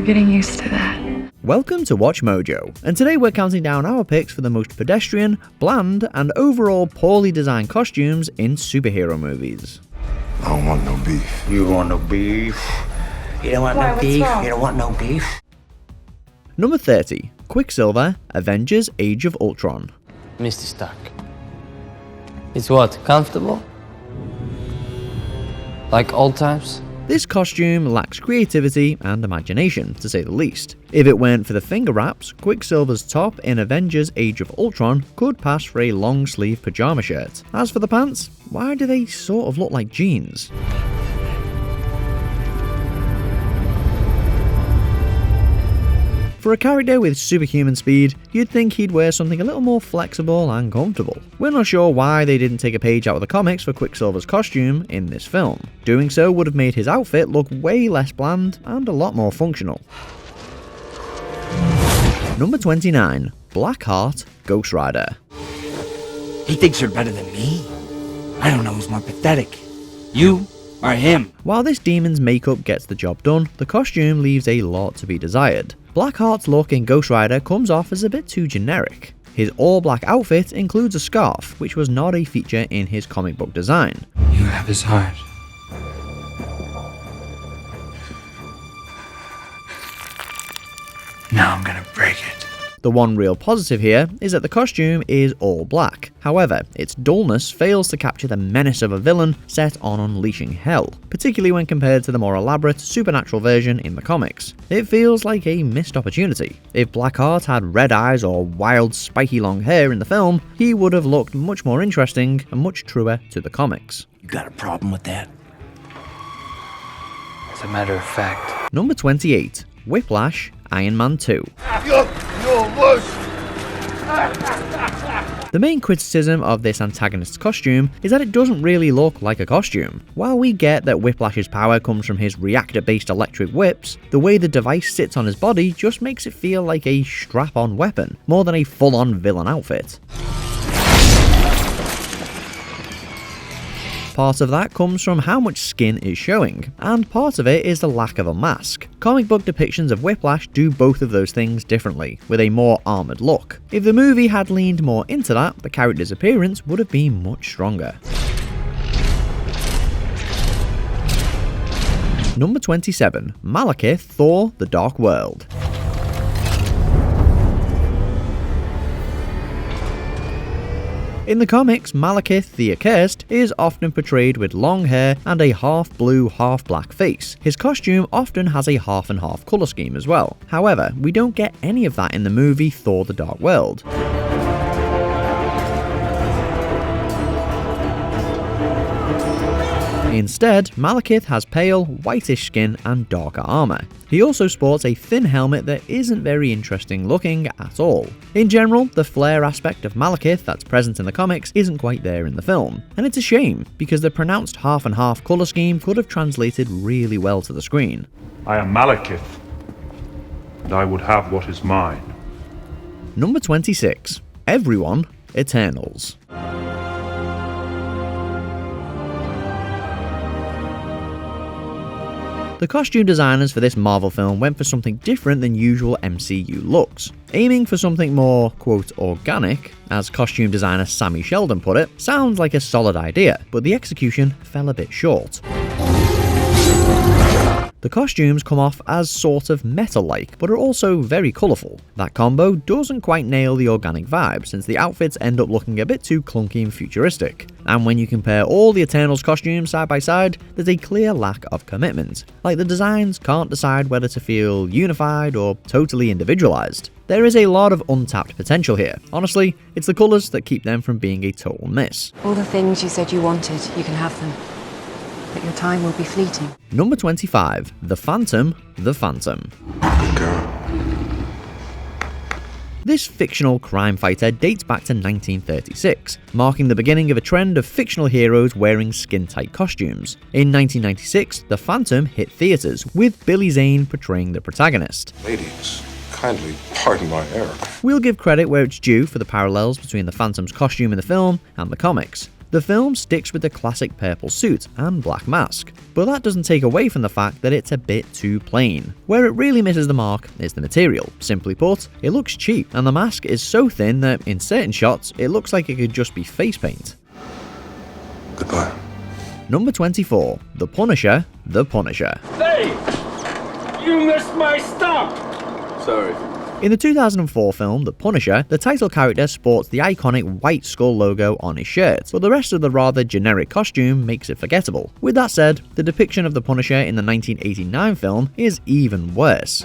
We're getting used to that. Welcome to Watch Mojo, and today we're counting down our picks for the most pedestrian, bland, and overall poorly designed costumes in superhero movies. I don't want no beef. You want no beef? You don't want no beef? You don't want no beef? Number 30. Quicksilver, Avengers Age of Ultron. Mr. Stark. It's what, comfortable? Like old times? This costume lacks creativity and imagination, to say the least. If it weren't for the finger wraps, Quicksilver's top in Avengers Age of Ultron could pass for a long-sleeve pajama shirt. As for the pants, why do they sort of look like jeans? For a character with superhuman speed, you'd think he'd wear something a little more flexible and comfortable. We're not sure why they didn't take a page out of the comics for Quicksilver's costume in this film. Doing so would have made his outfit look way less bland and a lot more functional. Number 29. Blackheart, Ghost Rider. He thinks you're better than me? I don't know who's more pathetic. You or him? While this demon's makeup gets the job done, the costume leaves a lot to be desired. Blackheart's look in Ghost Rider comes off as a bit too generic. His all-black outfit includes a scarf, which was not a feature in his comic book design. You have his heart. Now I'm gonna break it. The one real positive here is that the costume is all black. However, its dullness fails to capture the menace of a villain set on unleashing hell, particularly when compared to the more elaborate supernatural version in the comics. It feels like a missed opportunity. If Blackheart had red eyes or wild spiky long hair in the film, he would have looked much more interesting and much truer to the comics. You got a problem with that? As a matter of fact. Number 28. Whiplash, Iron Man 2. The main criticism of this antagonist's costume is that it doesn't really look like a costume. While we get that Whiplash's power comes from his reactor-based electric whips, the way the device sits on his body just makes it feel like a strap-on weapon, more than a full-on villain outfit. Part of that comes from how much skin is showing, and part of it is the lack of a mask. Comic book depictions of Whiplash do both of those things differently, with a more armoured look. If the movie had leaned more into that, the character's appearance would have been much stronger. Number 27. Malekith, Thor: The Dark World. In the comics, Malekith the Accursed is often portrayed with long hair and a half-blue, half-black face. His costume often has a half-and-half colour scheme as well. However, we don't get any of that in the movie Thor: The Dark World. Instead, Malekith has pale, whitish skin and darker armour. He also sports a thin helmet that isn't very interesting looking at all. In general, the flair aspect of Malekith that's present in the comics isn't quite there in the film, and it's a shame, because the pronounced half-and-half colour scheme could have translated really well to the screen. I am Malekith, and I would have what is mine. Number 26. Everyone, Eternals. The costume designers for this Marvel film went for something different than usual MCU looks. Aiming for something more, quote, organic, as costume designer Sammy Sheldon put it, sounds like a solid idea, but the execution fell a bit short. The costumes come off as sort of metal-like, but are also very colourful. That combo doesn't quite nail the organic vibe, since the outfits end up looking a bit too clunky and futuristic. And when you compare all the Eternals costumes side by side, there's a clear lack of commitment. Like the designs can't decide whether to feel unified or totally individualised. There is a lot of untapped potential here. Honestly, it's the colours that keep them from being a total miss. All the things you said you wanted, you can have them. But your time will be fleeting. Number 25. The Phantom, The Phantom. Good girl. This fictional crime fighter dates back to 1936, marking the beginning of a trend of fictional heroes wearing skin-tight costumes. In 1996, The Phantom hit theatres, with Billy Zane portraying the protagonist. Ladies, kindly pardon my error. We'll give credit where it's due for the parallels between the Phantom's costume in the film and the comics. The film sticks with the classic purple suit and black mask, but that doesn't take away from the fact that it's a bit too plain. Where it really misses the mark is the material. Simply put, it looks cheap, and the mask is so thin that in certain shots it looks like it could just be face paint. Goodbye. Number 24. The Punisher, The Punisher. Hey! You missed my stop! Sorry. In the 2004 film The Punisher, the title character sports the iconic white skull logo on his shirt, but the rest of the rather generic costume makes it forgettable. With that said, the depiction of the Punisher in the 1989 film is even worse.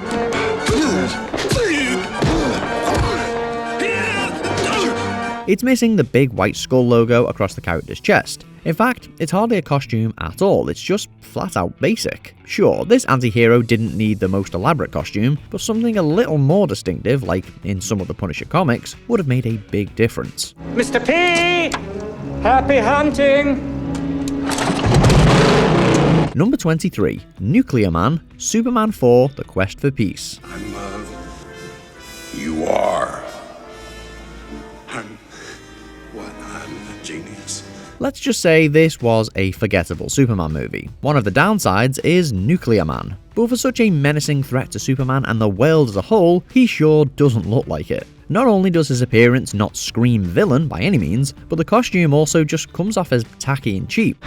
It's missing the big white skull logo across the character's chest. In fact, it's hardly a costume at all, it's just flat out basic. Sure, this anti-hero didn't need the most elaborate costume, but something a little more distinctive, like in some of the Punisher comics, would have made a big difference. Mr. P! Happy hunting! Number 23. Nuclear Man, Superman 4, The Quest for Peace. I'm you are. I'm a genius. Let's just say this was a forgettable Superman movie. One of the downsides is Nuclear Man. But for such a menacing threat to Superman and the world as a whole, he sure doesn't look like it. Not only does his appearance not scream villain by any means, but the costume also just comes off as tacky and cheap.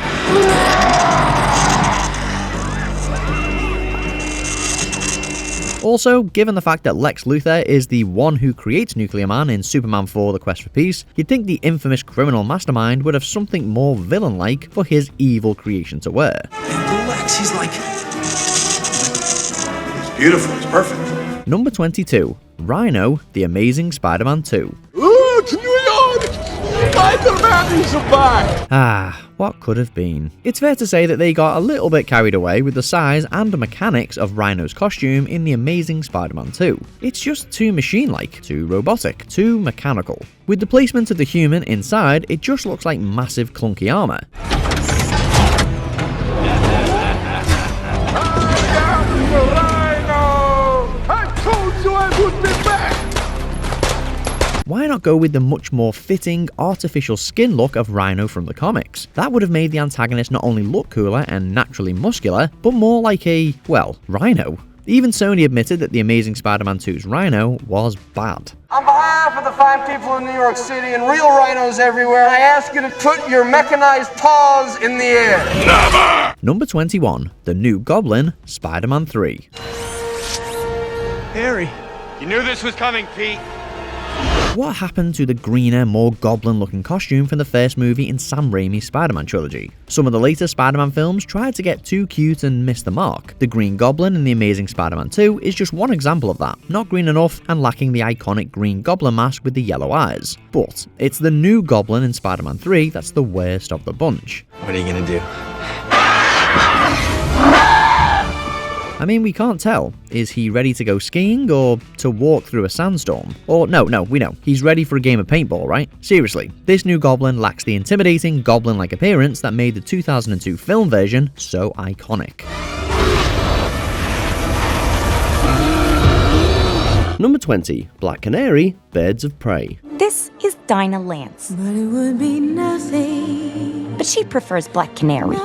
Also, given the fact that Lex Luthor is the one who creates Nuclear Man in Superman 4 The Quest for Peace, you'd think the infamous criminal mastermind would have something more villain-like for his evil creation to wear. Lex, he's like... He's beautiful, he's perfect. Number 22. Rhino, The Amazing Spider-Man 2. What could have been? It's fair to say that they got a little bit carried away with the size and mechanics of Rhino's costume in The Amazing Spider-Man 2. It's just too machine-like, too robotic, too mechanical. With the placement of the human inside, it just looks like massive clunky armor. Why not go with the much more fitting, artificial skin look of Rhino from the comics? That would have made the antagonist not only look cooler and naturally muscular, but more like a, well, Rhino. Even Sony admitted that The Amazing Spider-Man 2's Rhino was bad. On behalf of the fine people of New York City and real rhinos everywhere, I ask you to put your mechanized paws in the air. Never! Number 21. The New Goblin, Spider-Man 3. Harry. You knew this was coming, Pete. What happened to the greener, more goblin-looking costume from the first movie in Sam Raimi's Spider-Man trilogy? Some of the later Spider-Man films tried to get too cute and missed the mark. The Green Goblin in The Amazing Spider-Man 2 is just one example of that, not green enough and lacking the iconic Green Goblin mask with the yellow eyes. But it's the New Goblin in Spider-Man 3 that's the worst of the bunch. What are you gonna do? I mean, we can't tell. Is he ready to go skiing or to walk through a sandstorm? Or no, we know. He's ready for a game of paintball, right? Seriously, this new Goblin lacks the intimidating goblin-like appearance that made the 2002 film version so iconic. Number 20. Black Canary, Birds of Prey. This is Dinah Lance. But it would be nothing. But she prefers Black Canary.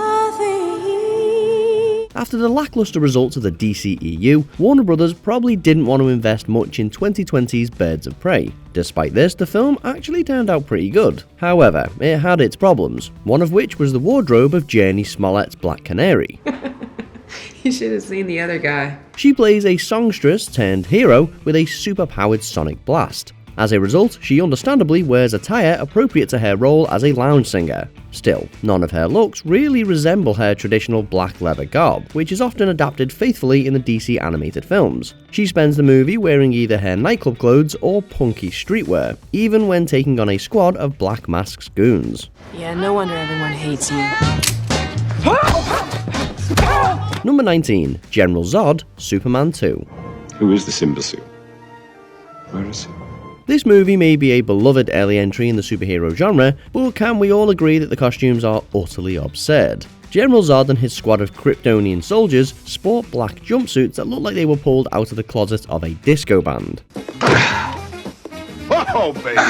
After the lackluster results of the DCEU, Warner Brothers probably didn't want to invest much in 2020's Birds of Prey. Despite this, the film actually turned out pretty good. However, it had its problems, one of which was the wardrobe of Jurnee Smollett's Black Canary. You should have seen the other guy. She plays a songstress turned hero with a super-powered sonic blast. As a result, she understandably wears attire appropriate to her role as a lounge singer. Still, none of her looks really resemble her traditional black leather garb, which is often adapted faithfully in the DC animated films. She spends the movie wearing either her nightclub clothes or punky streetwear, even when taking on a squad of Black Mask's goons. Yeah, no wonder everyone hates you. Number 19. General Zod, Superman 2. Who is this imbecile? Where is he? This movie may be a beloved early entry in the superhero genre, but can we all agree that the costumes are utterly absurd? General Zod and his squad of Kryptonian soldiers sport black jumpsuits that look like they were pulled out of the closet of a disco band. Oh, baby!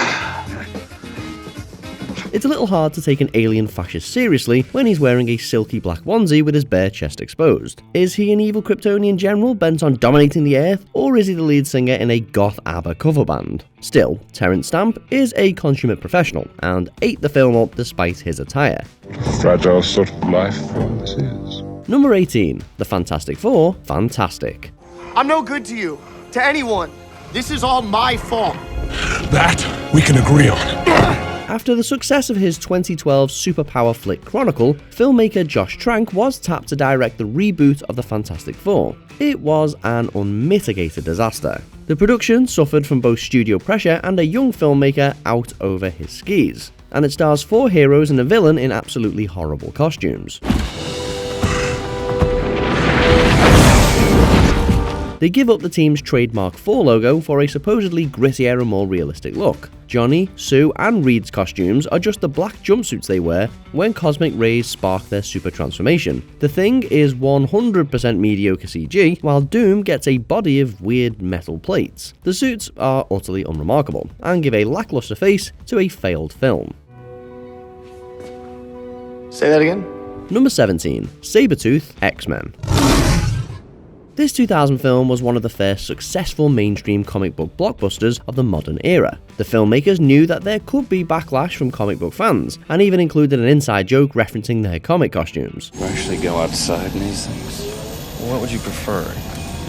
It's a little hard to take an alien fascist seriously when he's wearing a silky black onesie with his bare chest exposed. Is he an evil Kryptonian general bent on dominating the Earth, or is he the lead singer in a goth ABBA cover band? Still, Terence Stamp is a consummate professional and ate the film up despite his attire. Fragile sort of life this is. Number 18. The Fantastic Four, Fantastic. I'm no good to you, to anyone. This is all my fault. That we can agree on. After the success of his 2012 superpower flick Chronicle, filmmaker Josh Trank was tapped to direct the reboot of the Fantastic Four. It was an unmitigated disaster. The production suffered from both studio pressure and a young filmmaker out over his skis, and it stars 4 heroes and a villain in absolutely horrible costumes. They give up the team's trademark 4 logo for a supposedly grittier and more realistic look. Johnny, Sue, and Reed's costumes are just the black jumpsuits they wear when cosmic rays spark their super transformation. The Thing is 100% mediocre CG, while Doom gets a body of weird metal plates. The suits are utterly unremarkable, and give a lackluster face to a failed film. Say that again? Number 17. Sabretooth, X-Men. This 2000 film was one of the first successful mainstream comic book blockbusters of the modern era. The filmmakers knew that there could be backlash from comic book fans, and even included an inside joke referencing their comic costumes. You actually go outside in these things? What would you prefer?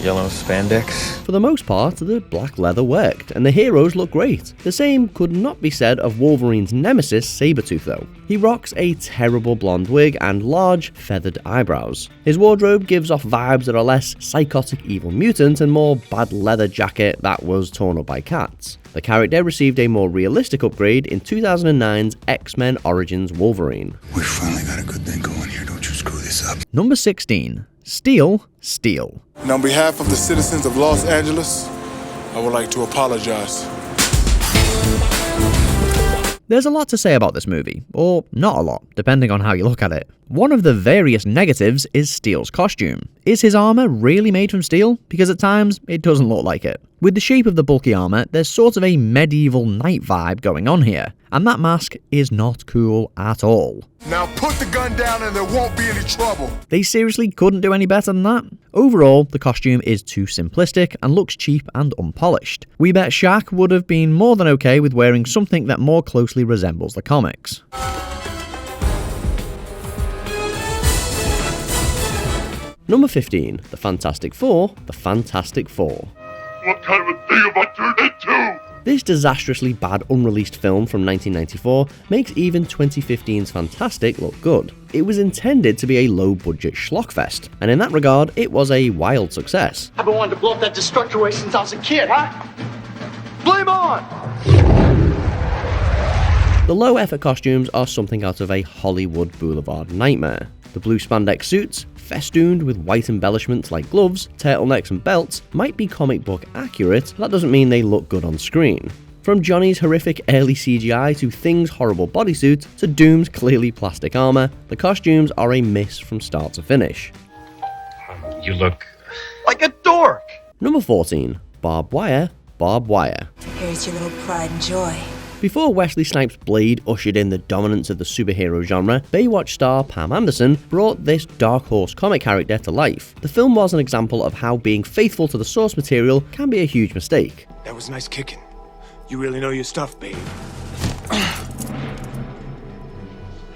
Yellow spandex? For the most part, the black leather worked, and the heroes look great. The same could not be said of Wolverine's nemesis, Sabretooth though. He rocks a terrible blonde wig and large, feathered eyebrows. His wardrobe gives off vibes that are less psychotic evil mutant and more bad leather jacket that was torn up by cats. The character received a more realistic upgrade in 2009's X-Men Origins Wolverine. We finally got a good thing going here, don't you screw this up. Number 16. Steel. And on behalf of the citizens of Los Angeles, I would like to apologize. There's a lot to say about this movie, or not a lot, depending on how you look at it. One of the various negatives is Steel's costume. Is his armor really made from steel? Because at times, it doesn't look like it. With the shape of the bulky armor, there's sort of a medieval knight vibe going on here, and that mask is not cool at all. Now put the gun down and there won't be any trouble. They seriously couldn't do any better than that? Overall, the costume is too simplistic and looks cheap and unpolished. We bet Shaq would have been more than okay with wearing something that more closely resembles the comics. Number 15. The Fantastic Four, The Fantastic Four. What kind of a thing have I turned into? This disastrously bad unreleased film from 1994 makes even 2015's Fantastic look good. It was intended to be a low-budget schlockfest, and in that regard, it was a wild success. I've been wanting to blow up that destructor way since I was a kid, huh? Blame on! The low-effort costumes are something out of a Hollywood Boulevard nightmare. The blue spandex suits, festooned with white embellishments like gloves, turtlenecks and belts, might be comic book accurate, but that doesn't mean they look good on screen. From Johnny's horrific early CGI to Thing's horrible bodysuit to Doom's clearly plastic armor, the costumes are a miss from start to finish. You look like a dork! Number 14. Barbed Wire, Barbed Wire. Here's your little pride and joy. Before Wesley Snipes' Blade ushered in the dominance of the superhero genre, Baywatch star Pam Anderson brought this dark horse comic character to life. The film was an example of how being faithful to the source material can be a huge mistake. That was nice kicking. You really know your stuff, babe.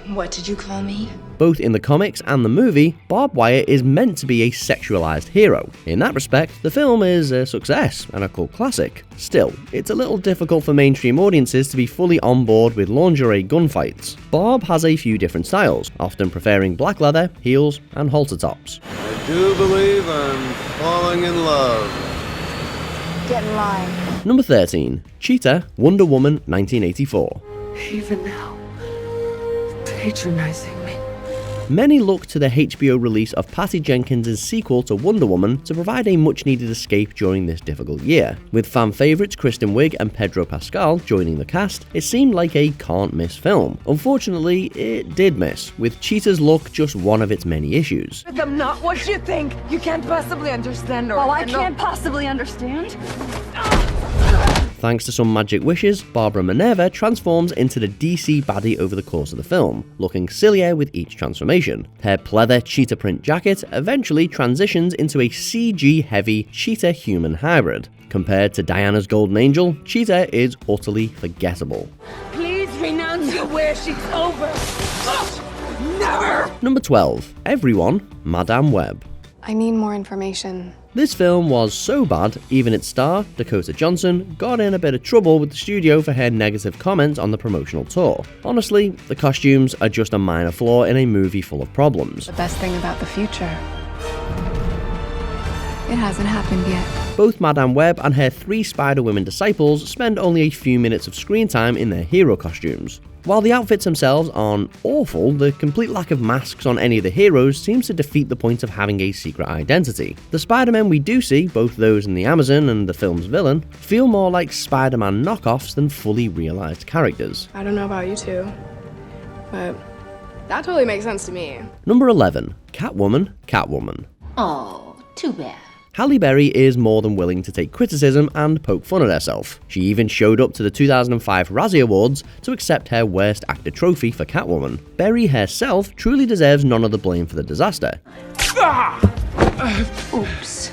What did you call me? Both in the comics and the movie, Barbed Wire is meant to be a sexualized hero. In that respect, the film is a success and a cult classic. Still, it's a little difficult for mainstream audiences to be fully on board with lingerie gunfights. Barb has a few different styles, often preferring black leather, heels, and halter tops. I do believe I'm falling in love. Get in line. Number 13. Cheetah, Wonder Woman 1984. Even now, patronizing me. Many look to the HBO release of Patty Jenkins' sequel to Wonder Woman to provide a much-needed escape during this difficult year. With fan favourites Kristen Wiig and Pedro Pascal joining the cast, it seemed like a can't-miss film. Unfortunately, it did miss, with Cheetah's look just one of its many issues. I'm not what you think. You can't possibly understand, or I can't possibly understand. Thanks to some magic wishes, Barbara Minerva transforms into the DC baddie over the course of the film, looking sillier with each transformation. Her pleather cheetah print jacket eventually transitions into a CG-heavy cheetah-human hybrid. Compared to Diana's Golden Angel, Cheetah is utterly forgettable. Please renounce your wish. It's over. Never! Number 12. Everyone, Madame Web. I need more information. This film was so bad, even its star, Dakota Johnson, got in a bit of trouble with the studio for her negative comments on the promotional tour. Honestly, the costumes are just a minor flaw in a movie full of problems. The best thing about the future. It hasn't happened yet. Both Madame Web and her 3 Spider-Women disciples spend only a few minutes of screen time in their hero costumes. While the outfits themselves aren't awful, the complete lack of masks on any of the heroes seems to defeat the point of having a secret identity. The Spider-Men we do see, both those in the Amazon and the film's villain, feel more like Spider-Man knockoffs than fully realised characters. I don't know about you two, but that totally makes sense to me. Number 11. Catwoman, Catwoman. Oh, too bad. Halle Berry is more than willing to take criticism and poke fun at herself. She even showed up to the 2005 Razzie Awards to accept her Worst Actor trophy for Catwoman. Berry herself truly deserves none of the blame for the disaster. Oops,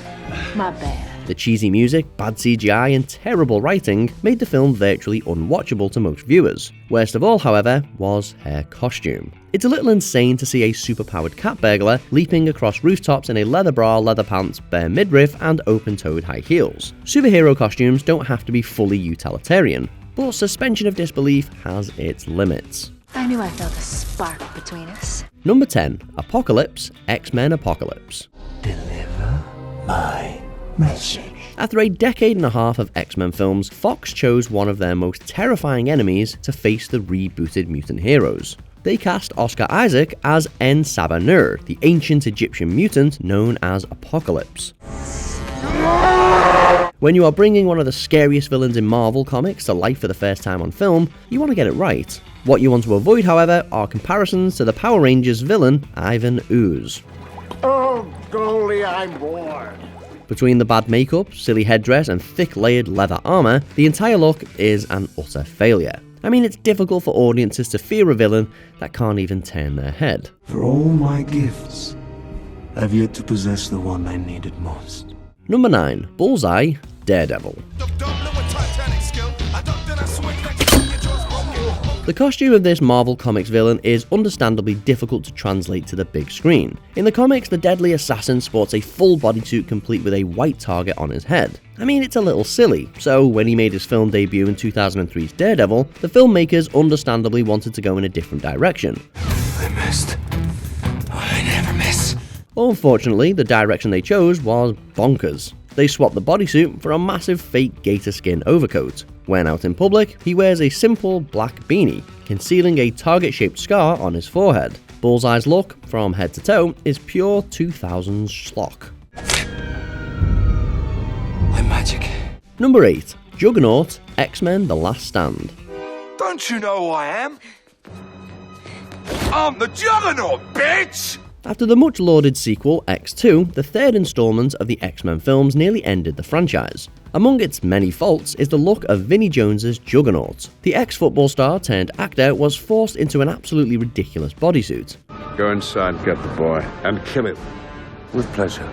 my bad. The cheesy music, bad CGI, and terrible writing made the film virtually unwatchable to most viewers. Worst of all, however, was her costume. It's a little insane to see a superpowered cat burglar leaping across rooftops in a leather bra, leather pants, bare midriff, and open-toed high heels. Superhero costumes don't have to be fully utilitarian, but suspension of disbelief has its limits. I knew I felt a spark between us. Number 10. Apocalypse, X-Men Apocalypse. Deliver my message. After a decade and a half of X-Men films, Fox chose one of their most terrifying enemies to face the rebooted mutant heroes. They cast Oscar Isaac as En-Sabah-Nur, the ancient Egyptian mutant known as Apocalypse. When you are bringing one of the scariest villains in Marvel Comics to life for the first time on film, you want to get it right. What you want to avoid, however, are comparisons to the Power Rangers villain, Ivan Ooze. Oh, golly, I'm bored. Between the bad makeup, silly headdress, and thick layered leather armor, the entire look is an utter failure. I mean, it's difficult for audiences to fear a villain that can't even turn their head. For all my gifts, I've yet to possess the one I needed most. Number 9. Bullseye, Daredevil. The costume of this Marvel Comics villain is understandably difficult to translate to the big screen. In the comics, the deadly assassin sports a full bodysuit complete with a white target on his head. I mean, it's a little silly, so when he made his film debut in 2003's Daredevil, the filmmakers understandably wanted to go in a different direction. I missed. I never miss. Unfortunately, the direction they chose was bonkers. They swapped the bodysuit for a massive fake gator skin overcoat. When out in public, he wears a simple black beanie, concealing a target-shaped scar on his forehead. Bullseye's look, from head to toe, is pure 2000s schlock. I'm magic. Number 8. Juggernaut, X-Men The Last Stand. Don't you know who I am? I'm the Juggernaut, bitch! After the much-lauded sequel, X2, the third installment of the X-Men films nearly ended the franchise. Among its many faults is the look of Vinnie Jones's Juggernaut. The ex-football star turned actor was forced into an absolutely ridiculous bodysuit. Go inside and get the boy and kill him. With pleasure.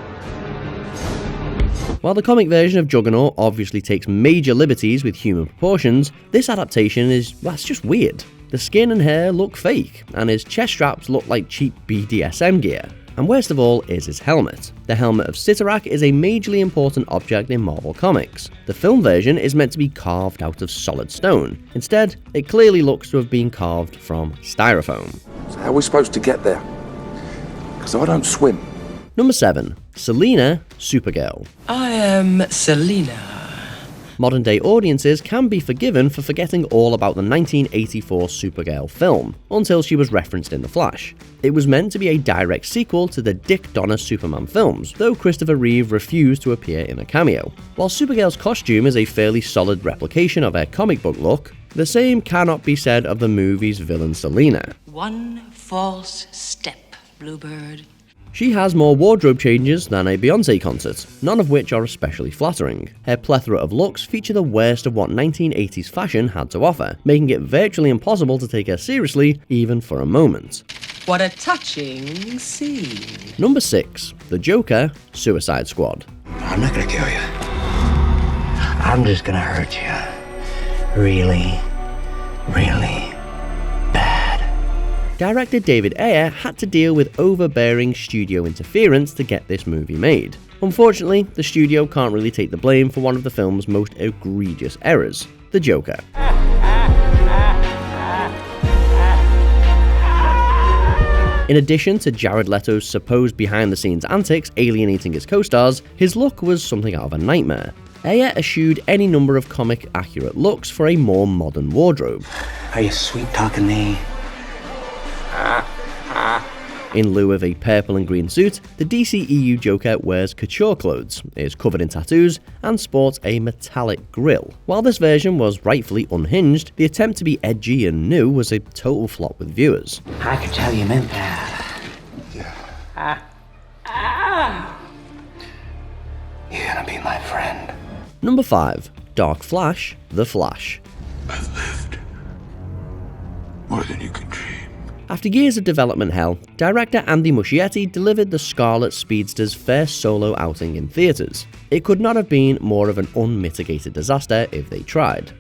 While the comic version of Juggernaut obviously takes major liberties with human proportions, this adaptation is, well, it's just weird. The skin and hair look fake, and his chest straps look like cheap BDSM gear. And worst of all is his helmet. The helmet of Cyttorak is a majorly important object in Marvel Comics. The film version is meant to be carved out of solid stone. Instead, it clearly looks to have been carved from styrofoam. So how are we supposed to get there? Because I don't swim. Number 7. Selena, Supergirl. I am Selena. Modern day audiences can be forgiven for forgetting all about the 1984 Supergirl film, until she was referenced in The Flash. It was meant to be a direct sequel to the Dick Donner Superman films, though Christopher Reeve refused to appear in a cameo. While Supergirl's costume is a fairly solid replication of her comic book look, the same cannot be said of the movie's villain Selena. One false step, Bluebird. She has more wardrobe changes than a Beyoncé concert, none of which are especially flattering. Her plethora of looks feature the worst of what 1980s fashion had to offer, making it virtually impossible to take her seriously, even for a moment. What a touching scene. Number 6. The Joker, Suicide Squad. I'm not gonna kill you. I'm just gonna hurt you. Really, really bad. Director David Ayer had to deal with overbearing studio interference to get this movie made. Unfortunately, the studio can't really take the blame for one of the film's most egregious errors, the Joker. In addition to Jared Leto's supposed behind-the-scenes antics alienating his co-stars, his look was something out of a nightmare. Ayer eschewed any number of comic-accurate looks for a more modern wardrobe. Are you sweet-talking me? In lieu of a purple and green suit, the DCEU Joker wears couture clothes, is covered in tattoos, and sports a metallic grille. While this version was rightfully unhinged, the attempt to be edgy and new was a total flop with viewers. I could tell you meant that. You're gonna be my friend. Number 5. Dark Flash, The Flash. I've lived more than you can dream. After years of development hell, director Andy Muschietti delivered the Scarlet Speedster's first solo outing in theaters. It could not have been more of an unmitigated disaster if they tried.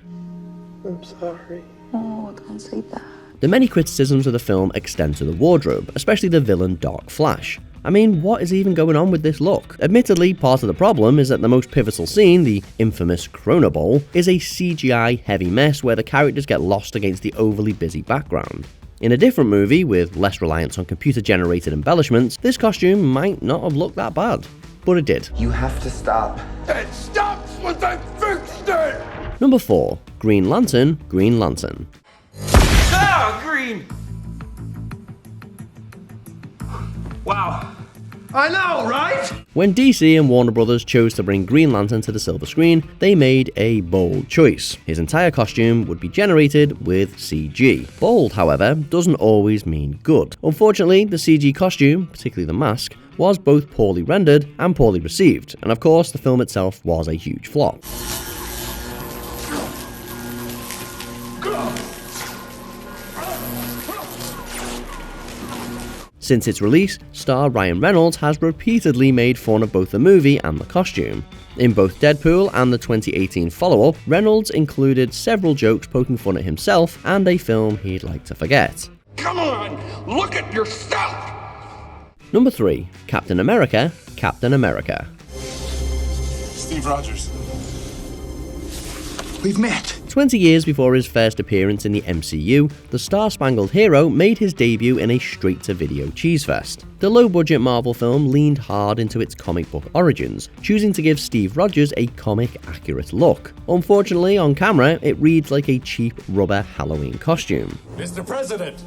I'm sorry. Oh, don't say that. The many criticisms of the film extend to the wardrobe, especially the villain Dark Flash. I mean, what is even going on with this look? Admittedly, part of the problem is that the most pivotal scene, the infamous Chrono Bowl, is a CGI-heavy mess where the characters get lost against the overly busy background. In a different movie, with less reliance on computer-generated embellishments, this costume might not have looked that bad. But it did. You have to stop. It stops once I fixed it! Number 4. Green Lantern, Green Lantern. Ah, green! Wow. I know, right? When DC and Warner Brothers chose to bring Green Lantern to the silver screen, they made a bold choice. His entire costume would be generated with CG. Bold, however, doesn't always mean good. Unfortunately, the CG costume, particularly the mask, was both poorly rendered and poorly received, and of course the film itself was a huge flop. Since its release, star Ryan Reynolds has repeatedly made fun of both the movie and the costume. In both Deadpool and the 2018 follow-up, Reynolds included several jokes poking fun at himself and a film he'd like to forget. Come on, look at yourself! Number 3. Captain America, Captain America. Steve Rogers. We've met. 20 years before his first appearance in the MCU, the Star-Spangled Hero made his debut in a straight-to-video cheesefest. The low-budget Marvel film leaned hard into its comic book origins, choosing to give Steve Rogers a comic-accurate look. Unfortunately, on camera, it reads like a cheap rubber Halloween costume. Mr. President!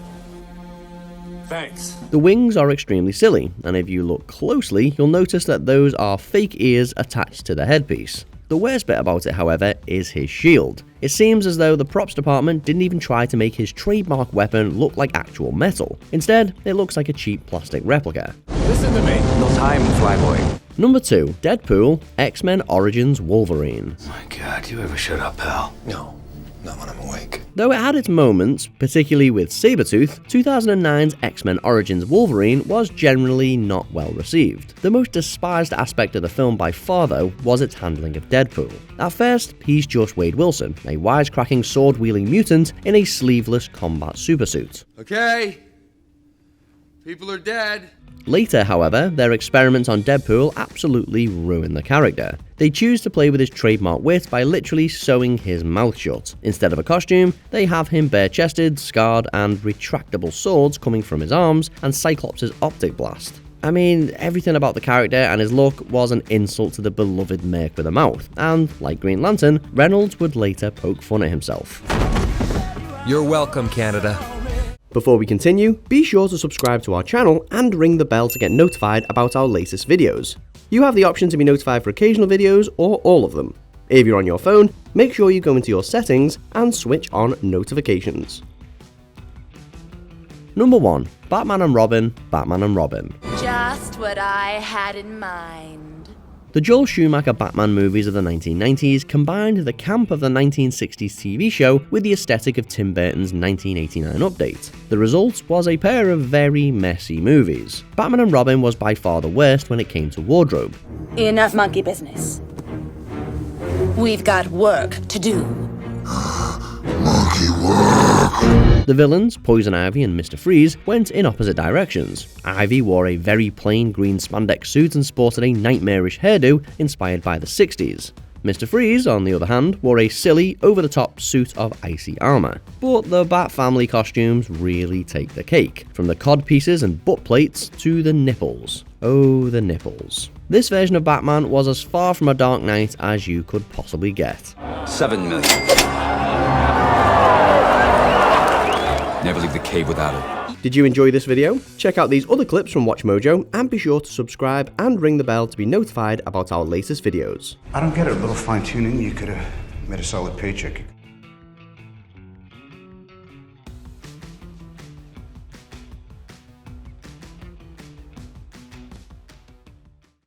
Thanks. The wings are extremely silly, and if you look closely, you'll notice that those are fake ears attached to the headpiece. The worst bit about it, however, is his shield. It seems as though the props department didn't even try to make his trademark weapon look like actual metal. Instead, it looks like a cheap plastic replica. Listen to me. No time, Flyboy. Number 2. Deadpool, X-Men Origins Wolverine. My God, you ever shut up, pal? No, not when I'm awake. Though it had its moments, particularly with Sabretooth, 2009's X-Men Origins Wolverine was generally not well received. The most despised aspect of the film by far, though, was its handling of Deadpool. At first, he's just Wade Wilson, a wisecracking sword-wielding mutant in a sleeveless combat supersuit. Okay. People are dead. Later, however, their experiments on Deadpool absolutely ruin the character. They choose to play with his trademark wit by literally sewing his mouth shut. Instead of a costume, they have him bare-chested, scarred, and retractable swords coming from his arms, and Cyclops' optic blast. I mean, everything about the character and his look was an insult to the beloved Merc with a mouth, and, like Green Lantern, Reynolds would later poke fun at himself. You're welcome, Canada. Before we continue, be sure to subscribe to our channel and ring the bell to get notified about our latest videos. You have the option to be notified for occasional videos or all of them. If you're on your phone, make sure you go into your settings and switch on notifications. Number 1. Batman and Robin, Batman and Robin. Just just what I had in mind. The Joel Schumacher Batman movies of the 1990s combined the camp of the 1960s TV show with the aesthetic of Tim Burton's 1989 update. The result was a pair of very messy movies. Batman and Robin was by far the worst when it came to wardrobe. Enough monkey business. We've got work to do. Monkey work. The villains, Poison Ivy and Mr. Freeze, went in opposite directions. Ivy wore a very plain green spandex suit and sported a nightmarish hairdo inspired by the 60s. Mr. Freeze, on the other hand, wore a silly, over-the-top suit of icy armor. But the Bat family costumes really take the cake, from the cod pieces and butt plates to the nipples. Oh, the nipples. This version of Batman was as far from a Dark Knight as you could possibly get. 7 million. Never leave the cave without it. Did you enjoy this video? Check out these other clips from WatchMojo and be sure to subscribe and ring the bell to be notified about our latest videos. I don't get it. A little fine tuning, you could have made a solid paycheck.